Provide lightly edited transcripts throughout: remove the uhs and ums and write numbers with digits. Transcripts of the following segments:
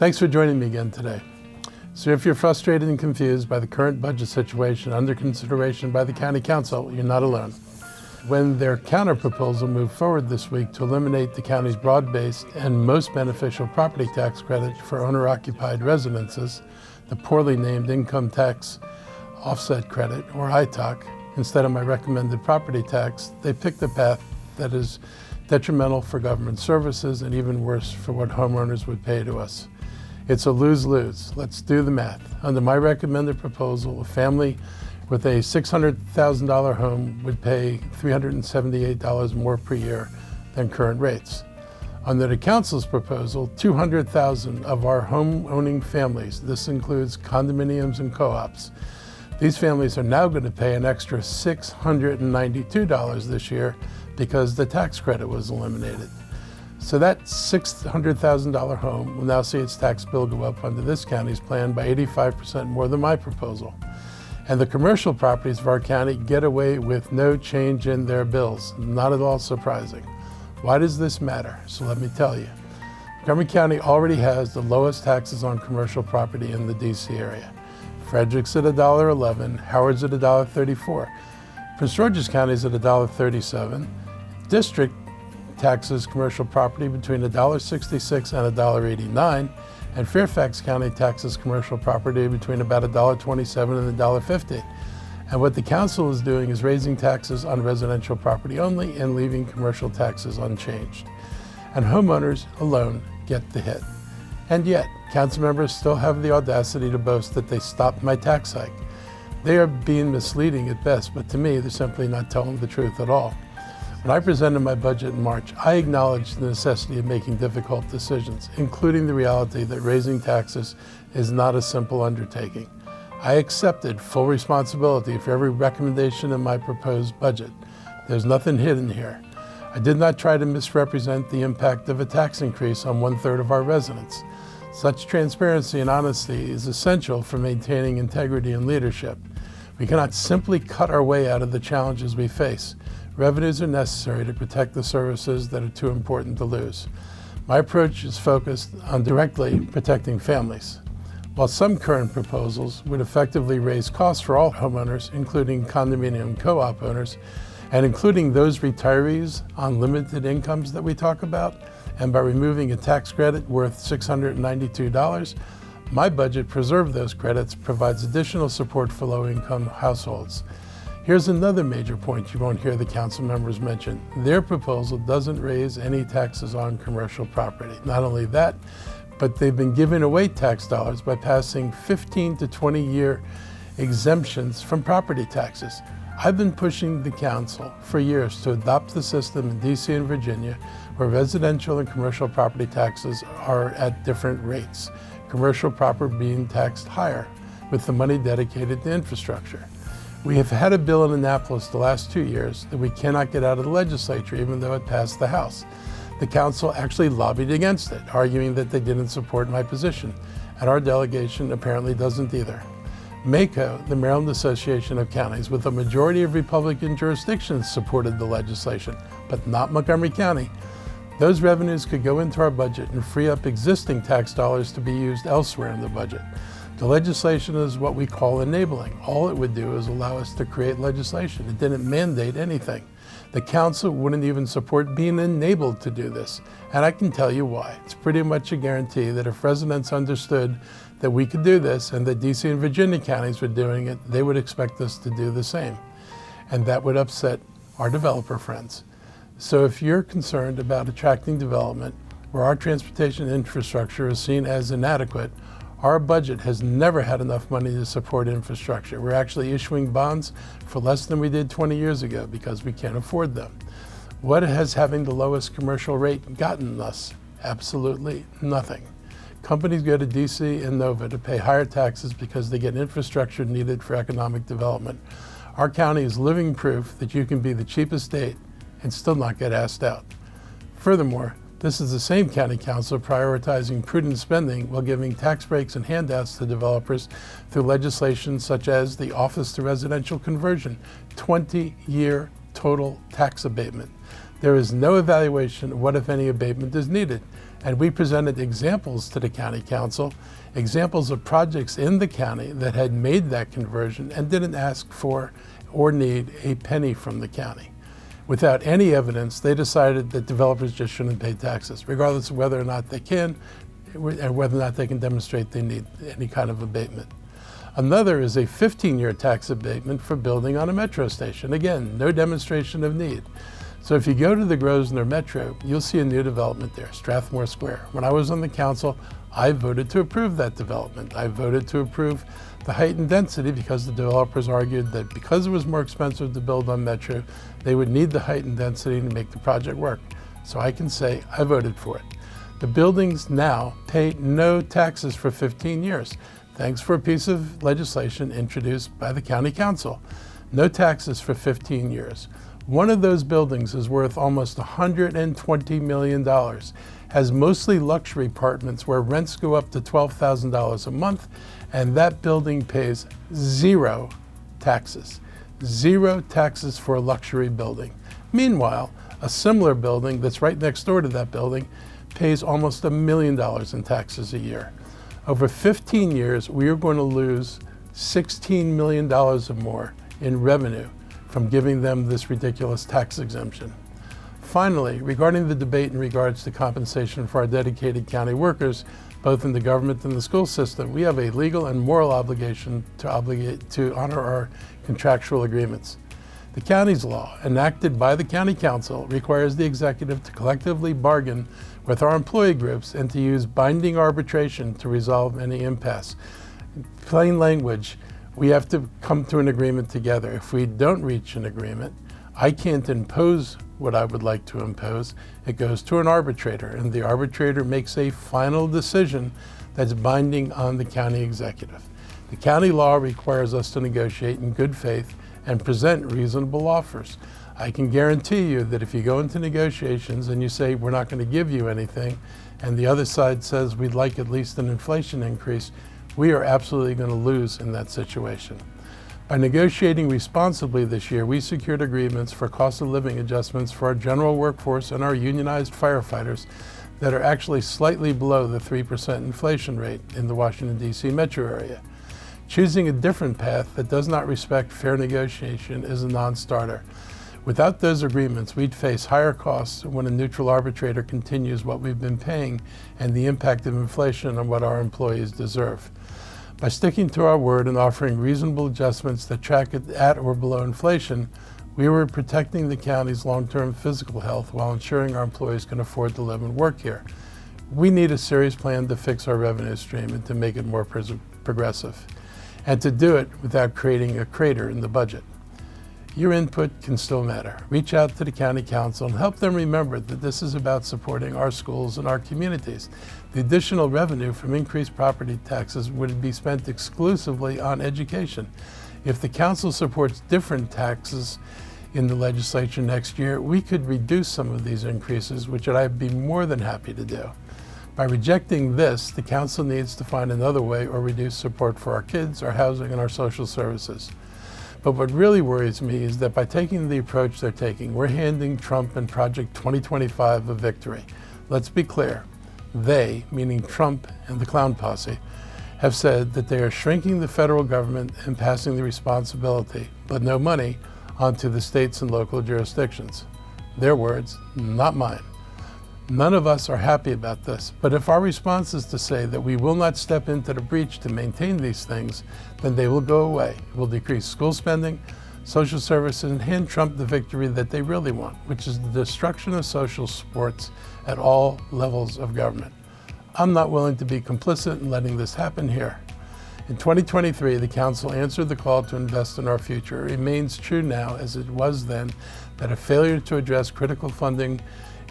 Thanks for joining me again today. So if you're frustrated and confused by the current budget situation under consideration by the County Council, you're not alone. When their counter-proposal moved forward this week to eliminate the county's broad-based and most beneficial property tax credit for owner-occupied residences, the poorly named income tax offset credit, or ITOC, instead of my recommended property tax, they picked a path that is detrimental for government services and even worse for what homeowners would pay to us. It's a lose-lose. Let's do the math. Under my recommended proposal, a family with a $600,000 home would pay $378 more per year than current rates. Under the council's proposal, 200,000 of our home-owning families, this includes condominiums and co-ops, these families are now going to pay an extra $692 this year because the tax credit was eliminated. So that $600,000 home will now see its tax bill go up under this county's plan by 85% more than my proposal. And the commercial properties of our county get away with no change in their bills. Not at all surprising. Why does this matter? So let me tell you. Montgomery County already has the lowest taxes on commercial property in the DC area. Frederick's at $1.11, Howard's at $1.34. Prince George's County is at $1.37. District taxes commercial property between $1.66 and $1.89, and Fairfax County taxes commercial property between about $1.27 and $1.50. And what the council is doing is raising taxes on residential property only and leaving commercial taxes unchanged. And homeowners alone get the hit. And yet, council members still have the audacity to boast that they stopped my tax hike. They are being misleading at best, but to me, they're simply not telling the truth at all. When I presented my budget in March, I acknowledged the necessity of making difficult decisions, including the reality that raising taxes is not a simple undertaking. I accepted full responsibility for every recommendation in my proposed budget. There's nothing hidden here. I did not try to misrepresent the impact of a tax increase on 1/3 of our residents. Such transparency and honesty is essential for maintaining integrity and leadership. We cannot simply cut our way out of the challenges we face. Revenues are necessary to protect the services that are too important to lose. My approach is focused on directly protecting families. While some current proposals would effectively raise costs for all homeowners, including condominium co-op owners, and including those retirees on limited incomes that we talk about, and by removing a tax credit worth $692, my budget preserves those credits, provides additional support for low-income households. Here's another major point you won't hear the council members mention. Their proposal doesn't raise any taxes on commercial property. Not only that, but they've been giving away tax dollars by passing 15 to 20-year exemptions from property taxes. I've been pushing the council for years to adopt the system in DC and Virginia where residential and commercial property taxes are at different rates, commercial property being taxed higher with the money dedicated to infrastructure. We have had a bill in Annapolis the last 2 years that we cannot get out of the legislature even though it passed the House. The council actually lobbied against it, arguing that they didn't support my position, and our delegation apparently doesn't either. MACO, the Maryland Association of Counties, with a majority of Republican jurisdictions, supported the legislation, but not Montgomery County. Those revenues could go into our budget and free up existing tax dollars to be used elsewhere in the budget. The legislation is what we call enabling. All it would do is allow us to create legislation. It didn't mandate anything. The council wouldn't even support being enabled to do this. And I can tell you why. It's pretty much a guarantee that if residents understood that we could do this and that DC and Virginia counties were doing it, they would expect us to do the same. And that would upset our developer friends. So if you're concerned about attracting development where our transportation infrastructure is seen as inadequate, our budget has never had enough money to support infrastructure. We're actually issuing bonds for less than we did 20 years ago because we can't afford them. What has having the lowest commercial rate gotten us? Absolutely nothing. Companies go to DC and Nova to pay higher taxes because they get infrastructure needed for economic development. Our county is living proof that you can be the cheapest state and still not get asked out. Furthermore, this is the same county council prioritizing prudent spending while giving tax breaks and handouts to developers through legislation such as the Office to Residential Conversion, 20-year total tax abatement. There is no evaluation of what, if any, abatement is needed. And we presented examples to the county council, examples of projects in the county that had made that conversion and didn't ask for or need a penny from the county. Without any evidence, they decided that developers just shouldn't pay taxes, regardless of whether or not they can, and whether or not they can demonstrate they need any kind of abatement. Another is a 15-year tax abatement for building on a metro station. Again, no demonstration of need. So if you go to the Grosvenor Metro, you'll see a new development there, Strathmore Square. When I was on the council, I voted to approve that development. I voted to approve the height and density because the developers argued that because it was more expensive to build on Metro, they would need the height and density to make the project work. So I can say I voted for it. The buildings now pay no taxes for 15 years, thanks for a piece of legislation introduced by the county council. No taxes for 15 years. One of those buildings is worth almost $120 million, has mostly luxury apartments where rents go up to $12,000 a month, and that building pays zero taxes. Zero taxes for a luxury building. Meanwhile, a similar building that's right next door to that building pays almost $1 million in taxes a year. Over 15 years, we are going to lose $16 million or more in revenue from giving them this ridiculous tax exemption. Finally, regarding the debate in regards to compensation for our dedicated county workers, both in the government and the school system, we have a legal and moral obligation to honor our contractual agreements. The county's law, enacted by the county council, requires the executive to collectively bargain with our employee groups and to use binding arbitration to resolve any impasse. In plain language, we have to come to an agreement together. If we don't reach an agreement, I can't impose what I would like to impose. It goes to an arbitrator, and the arbitrator makes a final decision that's binding on the county executive. The county law requires us to negotiate in good faith and present reasonable offers. I can guarantee you that if you go into negotiations and you say we're not going to give you anything, and the other side says we'd like at least an inflation increase, we are absolutely going to lose in that situation. By negotiating responsibly this year, we secured agreements for cost of living adjustments for our general workforce and our unionized firefighters that are actually slightly below the 3% inflation rate in the Washington, D.C. metro area. Choosing a different path that does not respect fair negotiation is a non-starter. Without those agreements, we'd face higher costs when a neutral arbitrator continues what we've been paying and the impact of inflation on what our employees deserve. By sticking to our word and offering reasonable adjustments that track it at or below inflation, we were protecting the county's long-term physical health while ensuring our employees can afford to live and work here. We need a serious plan to fix our revenue stream and to make it more progressive, and to do it without creating a crater in the budget. Your input can still matter. Reach out to the county council and help them remember that this is about supporting our schools and our communities. The additional revenue from increased property taxes would be spent exclusively on education. If the council supports different taxes in the legislature next year, we could reduce some of these increases, which I'd be more than happy to do. By rejecting this, the council needs to find another way or reduce support for our kids, our housing, and our social services. But what really worries me is that by taking the approach they're taking, we're handing Trump and Project 2025 a victory. Let's be clear. They, meaning Trump and the clown posse, have said that they are shrinking the federal government and passing the responsibility, but no money, onto the states and local jurisdictions. Their words, not mine. None of us are happy about this, but if our response is to say that we will not step into the breach to maintain these things, then they will go away. It will decrease school spending, social services, and hand Trump the victory that they really want, which is the destruction of social supports at all levels of government. I'm not willing to be complicit in letting this happen here. In 2023, the Council answered the call to invest in our future. It remains true now, as it was then, that a failure to address critical funding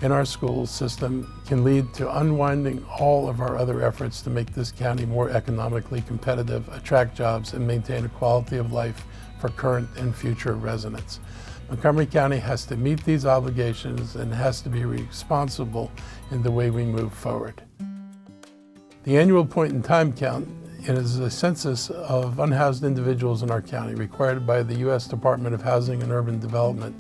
in our school system can lead to unwinding all of our other efforts to make this county more economically competitive, attract jobs, and maintain a quality of life for current and future residents. Montgomery County has to meet these obligations and has to be responsible in the way we move forward. The annual point-in-time count is a census of unhoused individuals in our county required by the U.S. Department of Housing and Urban Development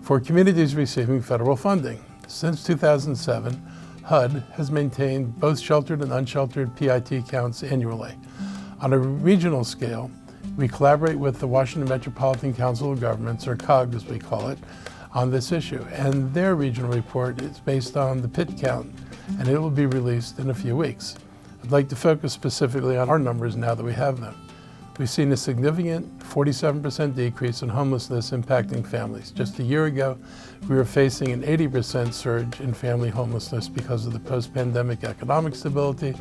for communities receiving federal funding. Since 2007, HUD has maintained both sheltered and unsheltered PIT counts annually. On a regional scale, we collaborate with the Washington Metropolitan Council of Governments, or COG as we call it, on this issue. And their regional report is based on the PIT count, and it will be released in a few weeks. I'd like to focus specifically on our numbers now that we have them. We've seen a significant 47% decrease in homelessness impacting families. Just a year ago, we were facing an 80% surge in family homelessness because of the post-pandemic economic stability,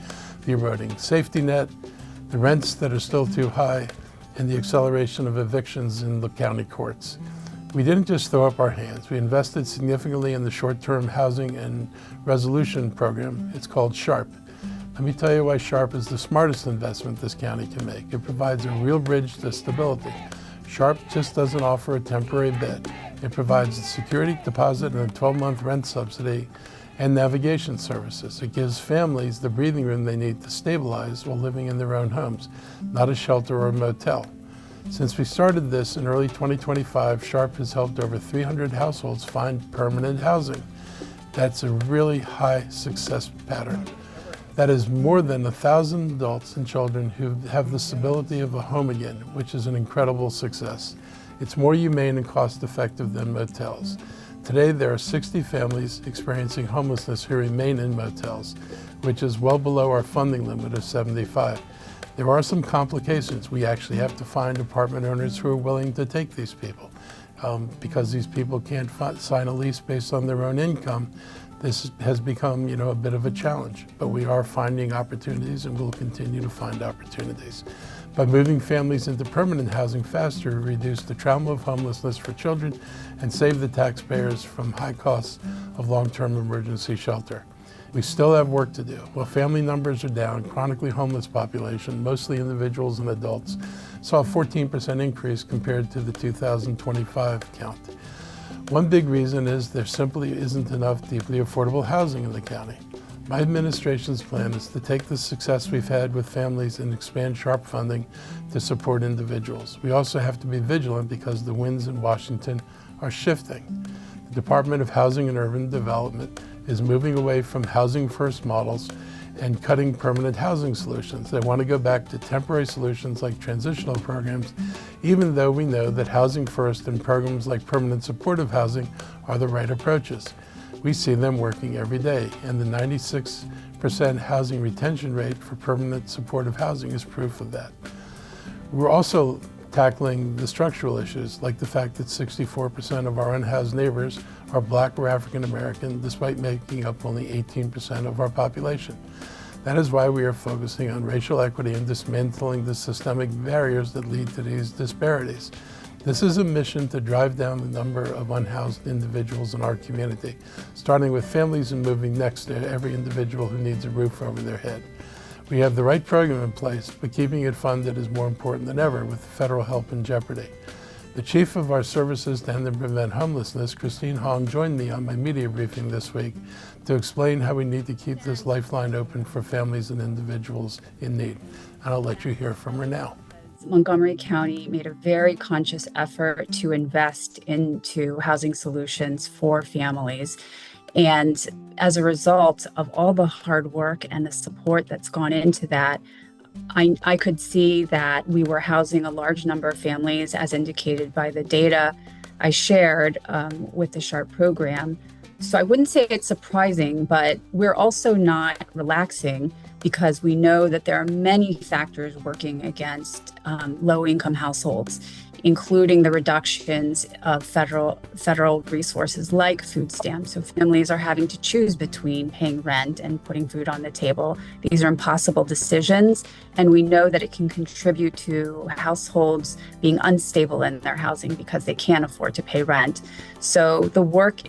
the eroding safety net, the rents that are still too high, and the acceleration of evictions in the county courts. We didn't just throw up our hands. We invested significantly in the short-term housing and resolution program. It's called SHARP. Let me tell you why SHARP is the smartest investment this county can make. It provides a real bridge to stability. SHARP just doesn't offer a temporary bed. It provides a security deposit and a 12-month rent subsidy and navigation services. It gives families the breathing room they need to stabilize while living in their own homes, not a shelter or a motel. Since we started this in early 2025, SHARP has helped over 300 households find permanent housing. That's a really high success pattern. That is more than 1,000 adults and children who have the stability of a home again, which is an incredible success. It's more humane and cost-effective than motels. Today, there are 60 families experiencing homelessness who remain in motels, which is well below our funding limit of 75. There are some complications. We actually have to find apartment owners who are willing to take these people. Because these people can't sign a lease based on their own income, this has become, a bit of a challenge. But we are finding opportunities and will continue to find opportunities. By moving families into permanent housing faster, we reduce the trauma of homelessness for children and save the taxpayers from high costs of long-term emergency shelter. We still have work to do. While family numbers are down, chronically homeless population, mostly individuals and adults, saw a 14% increase compared to the 2025 count. One big reason is there simply isn't enough deeply affordable housing in the county. My administration's plan is to take the success we've had with families and expand SHARP funding to support individuals. We also have to be vigilant because the winds in Washington are shifting. The Department of Housing and Urban Development is moving away from housing first models and cutting permanent housing solutions. They want to go back to temporary solutions like transitional programs, even though we know that housing first and programs like permanent supportive housing are the right approaches. We see them working every day, and the 96% housing retention rate for permanent supportive housing is proof of that. We're also tackling the structural issues, like the fact that 64% of our unhoused neighbors are Black or African American, despite making up only 18% of our population. That is why we are focusing on racial equity and dismantling the systemic barriers that lead to these disparities. This is a mission to drive down the number of unhoused individuals in our community, starting with families and moving next to every individual who needs a roof over their head. We have the right program in place, but keeping it funded is more important than ever with federal help in jeopardy. The chief of our services to end and prevent homelessness, Christine Hong, joined me on my media briefing this week to explain how we need to keep this lifeline open for families and individuals in need. And I'll let you hear from her now. Montgomery County made a very conscious effort to invest into housing solutions for families. And as a result of all the hard work and the support that's gone into that, I could see that we were housing a large number of families, as indicated by the data I shared with the SHARP program. So I wouldn't say it's surprising, but we're also not relaxing because we know that there are many factors working against low-income households, including the reductions of federal resources like food stamps. So families are having to choose between paying rent and putting food on the table. These are impossible decisions, and we know that it can contribute to households being unstable in their housing because they can't afford to pay rent. So the work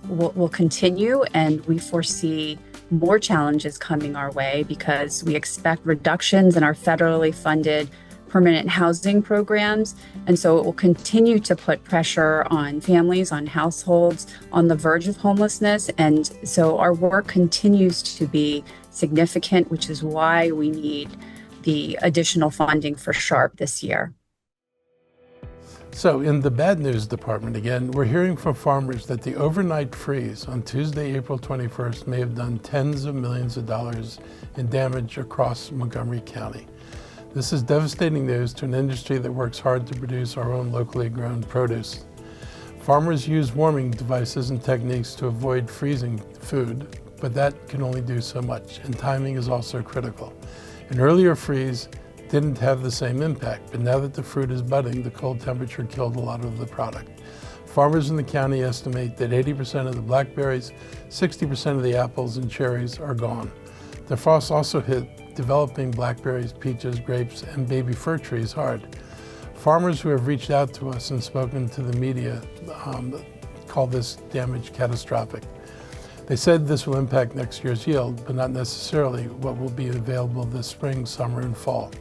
will continue, and we foresee more challenges coming our way because we expect reductions in our federally funded permanent housing programs. And so it will continue to put pressure on families, on households, on the verge of homelessness. And so our work continues to be significant, which is why we need the additional funding for SHARP this year. So in the bad news department again, we're hearing from farmers that the overnight freeze on Tuesday, April 21st may have done tens of millions of dollars in damage across Montgomery County. This is devastating news to an industry that works hard to produce our own locally grown produce. Farmers use warming devices and techniques to avoid freezing food, but that can only do so much, and timing is also critical. An earlier freeze didn't have the same impact, but now that the fruit is budding, the cold temperature killed a lot of the product. Farmers in the county estimate that 80% of the blackberries, 60% of the apples and cherries are gone. The frost also hit developing blackberries, peaches, grapes, and baby fir trees hard. Farmers who have reached out to us and spoken to the media call this damage catastrophic. They said this will impact next year's yield, but not necessarily what will be available this spring, summer, and fall.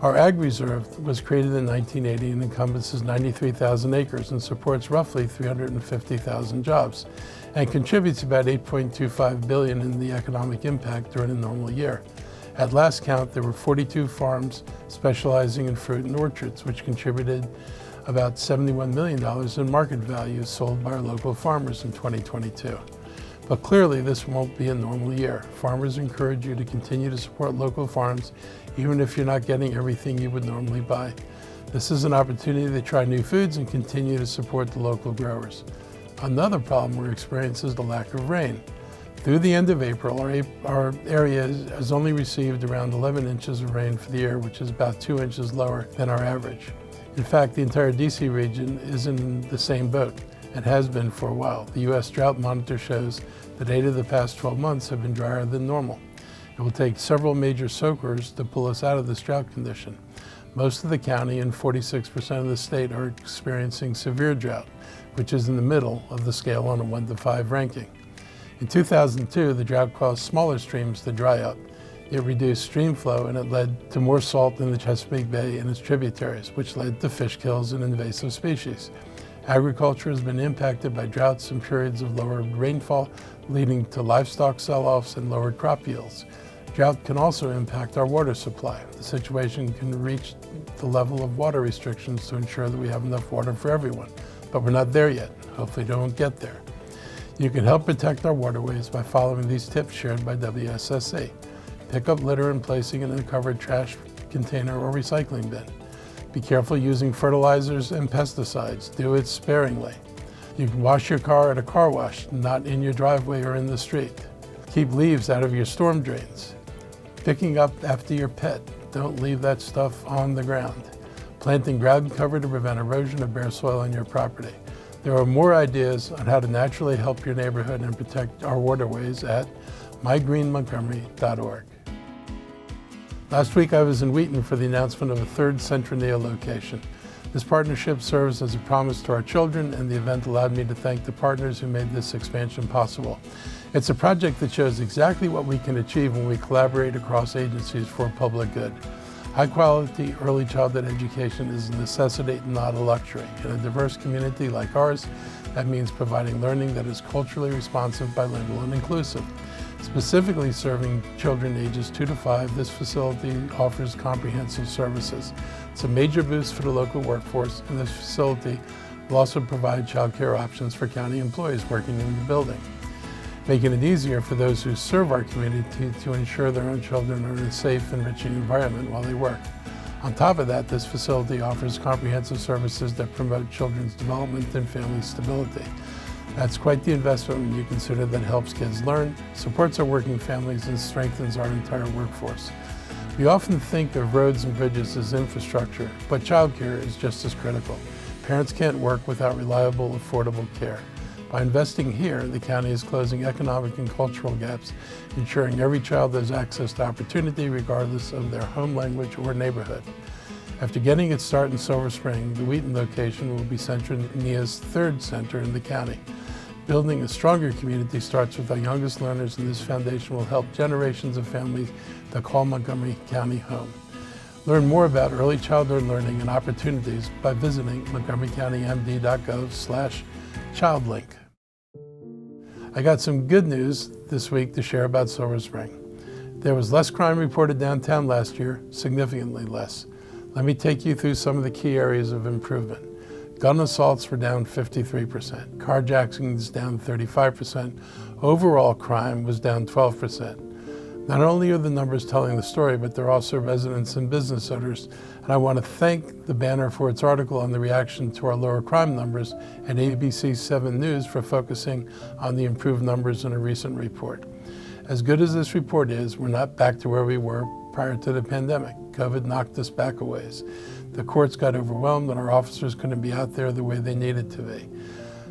Our Ag Reserve was created in 1980 and encompasses 93,000 acres and supports roughly 350,000 jobs and contributes about $8.25 billion in the economic impact during a normal year. At last count, there were 42 farms specializing in fruit and orchards, which contributed about $71 million in market value sold by our local farmers in 2022. But clearly, this won't be a normal year. Farmers encourage you to continue to support local farms, even if you're not getting everything you would normally buy. This is an opportunity to try new foods and continue to support the local growers. Another problem we're experiencing is the lack of rain. Through the end of April, our area has only received around 11 inches of rain for the year, which is about 2 inches lower than our average. In fact, the entire DC region is in the same boat and has been for a while. The U.S. Drought Monitor shows that 8 of the past 12 months have been drier than normal. It will take several major soakers to pull us out of this drought condition. Most of the county and 46% of the state are experiencing severe drought, which is in the middle of the scale on a 1 to 5 ranking. In 2002, the drought caused smaller streams to dry up. It reduced stream flow and it led to more salt in the Chesapeake Bay and its tributaries, which led to fish kills and invasive species. Agriculture has been impacted by droughts and periods of lower rainfall, leading to livestock sell-offs and lowered crop yields. Drought can also impact our water supply. The situation can reach the level of water restrictions to ensure that we have enough water for everyone. But we're not there yet. Hopefully we don't get there. You can help protect our waterways by following these tips shared by WSSC. Pick up litter and placing it in a covered trash container or recycling bin. Be careful using fertilizers and pesticides. Do it sparingly. You can wash your car at a car wash, not in your driveway or in the street. Keep leaves out of your storm drains. Picking up after your pet. Don't leave that stuff on the ground. Planting ground cover to prevent erosion of bare soil on your property. There are more ideas on how to naturally help your neighborhood and protect our waterways at mygreenmontgomery.org. Last week I was in Wheaton for the announcement of a third CentroNía location. This partnership serves as a promise to our children, and the event allowed me to thank the partners who made this expansion possible. It's a project that shows exactly what we can achieve when we collaborate across agencies for public good. High-quality early childhood education is a necessity, not a luxury. In a diverse community like ours, that means providing learning that is culturally responsive, bilingual, and inclusive. Specifically serving children ages 2 to 5, this facility offers comprehensive services. It's a major boost for the local workforce, and this facility will also provide child care options for county employees working in the building, making it easier for those who serve our community to ensure their own children are in a safe, enriching environment while they work. On top of that, this facility offers comprehensive services that promote children's development and family stability. That's quite the investment when you consider that it helps kids learn, supports our working families, and strengthens our entire workforce. We often think of roads and bridges as infrastructure, but childcare is just as critical. Parents can't work without reliable, affordable care. By investing here, the county is closing economic and cultural gaps, ensuring every child has access to opportunity regardless of their home language or neighborhood. After getting its start in Silver Spring, the Wheaton location will be CentroNía's third center in the county. Building a stronger community starts with our youngest learners, and this foundation will help generations of families that call Montgomery County home. Learn more about early childhood learning and opportunities by visiting montgomerycountymd.gov/childlink. I got some good news this week to share about Silver Spring. There was less crime reported downtown last year, significantly less. Let me take you through some of the key areas of improvement. Gun assaults were down 53%. Carjackings down 35%. Overall crime was down 12%. Not only are the numbers telling the story, but they're also residents and business owners. And I want to thank the Banner for its article on the reaction to our lower crime numbers and ABC 7 News for focusing on the improved numbers in a recent report. As good as this report is, we're not back to where we were prior to the pandemic. COVID knocked us back a ways. The courts got overwhelmed and our officers couldn't be out there the way they needed to be.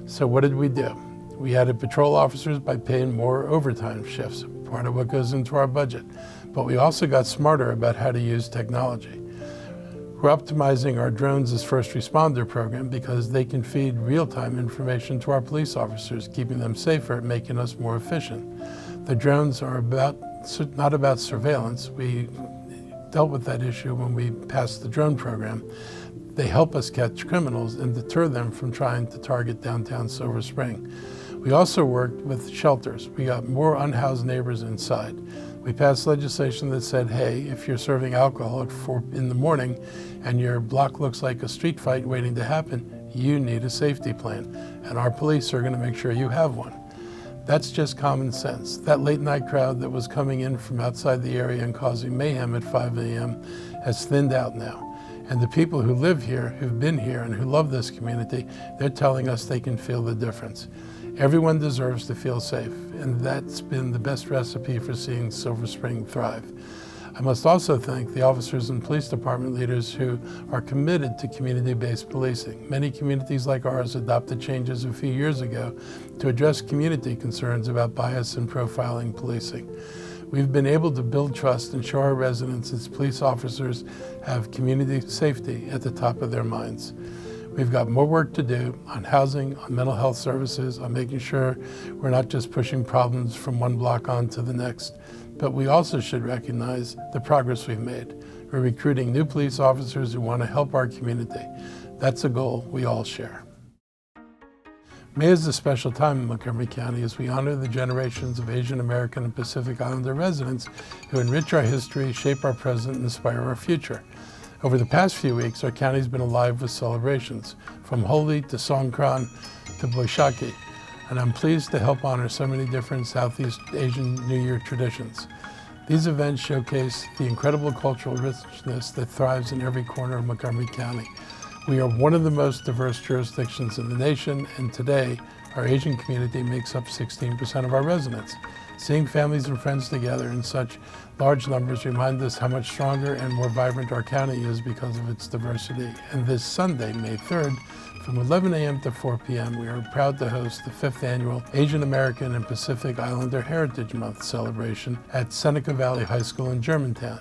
So what did we do? We added patrol officers by paying more overtime shifts, part of what goes into our budget. But we also got smarter about how to use technology. We're optimizing our drones as first responder program because they can feed real-time information to our police officers, keeping them safer and making us more efficient. The drones are not about surveillance. We dealt with that issue when we passed the drone program. They help us catch criminals and deter them from trying to target downtown Silver Spring. We also worked with shelters. We got more unhoused neighbors inside. We passed legislation that said, hey, if you're serving alcohol at 4 in the morning and your block looks like a street fight waiting to happen, you need a safety plan. And our police are going to make sure you have one. That's just common sense. That late night crowd that was coming in from outside the area and causing mayhem at 5 a.m. has thinned out now. And the people who live here, who've been here and who love this community, they're telling us they can feel the difference. Everyone deserves to feel safe, and that's been the best recipe for seeing Silver Spring thrive. I must also thank the officers and police department leaders who are committed to community-based policing. Many communities like ours adopted changes a few years ago to address community concerns about bias and profiling policing. We've been able to build trust and show our residents that police officers have community safety at the top of their minds. We've got more work to do on housing, on mental health services, on making sure we're not just pushing problems from one block on to the next, but we also should recognize the progress we've made. We're recruiting new police officers who want to help our community. That's a goal we all share. May is a special time in Montgomery County as we honor the generations of Asian American and Pacific Islander residents who enrich our history, shape our present, and inspire our future. Over the past few weeks, our county's been alive with celebrations, from Holi to Songkran to Boishaki, and I'm pleased to help honor so many different Southeast Asian New Year traditions. These events showcase the incredible cultural richness that thrives in every corner of Montgomery County. We are one of the most diverse jurisdictions in the nation, and today, our Asian community makes up 16% of our residents. Seeing families and friends together in such large numbers remind us how much stronger and more vibrant our county is because of its diversity. And this Sunday, May 3rd, from 11 a.m. to 4 p.m., we are proud to host the 5th annual Asian American and Pacific Islander Heritage Month celebration at Seneca Valley High School in Germantown.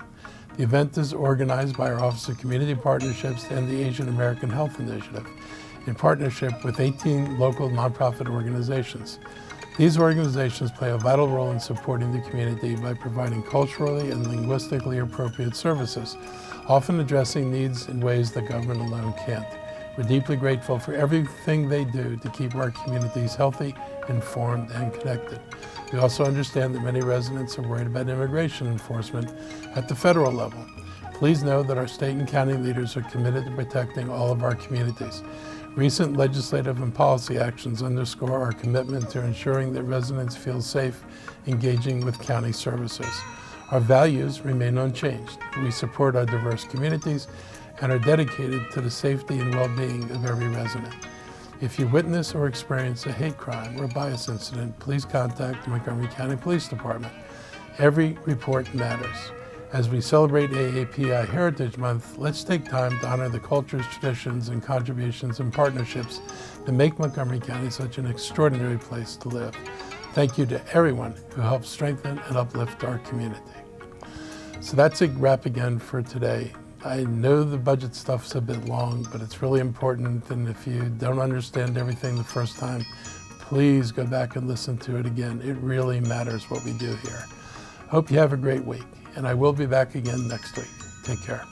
The event is organized by our Office of Community Partnerships and the Asian American Health Initiative in partnership with 18 local nonprofit organizations. These organizations play a vital role in supporting the community by providing culturally and linguistically appropriate services, often addressing needs in ways that government alone can't. We're deeply grateful for everything they do to keep our communities healthy, informed, and connected. We also understand that many residents are worried about immigration enforcement at the federal level. Please know that our state and county leaders are committed to protecting all of our communities. Recent legislative and policy actions underscore our commitment to ensuring that residents feel safe engaging with county services. Our values remain unchanged. We support our diverse communities and are dedicated to the safety and well-being of every resident. If you witness or experience a hate crime or bias incident, please contact the Montgomery County Police Department. Every report matters. As we celebrate AAPI Heritage Month, let's take time to honor the cultures, traditions, and contributions and partnerships that make Montgomery County such an extraordinary place to live. Thank you to everyone who helps strengthen and uplift our community. So that's a wrap again for today. I know the budget stuff's a bit long, but it's really important, and if you don't understand everything the first time, please go back and listen to it again. It really matters what we do here. Hope you have a great week, and I will be back again next week. Take care.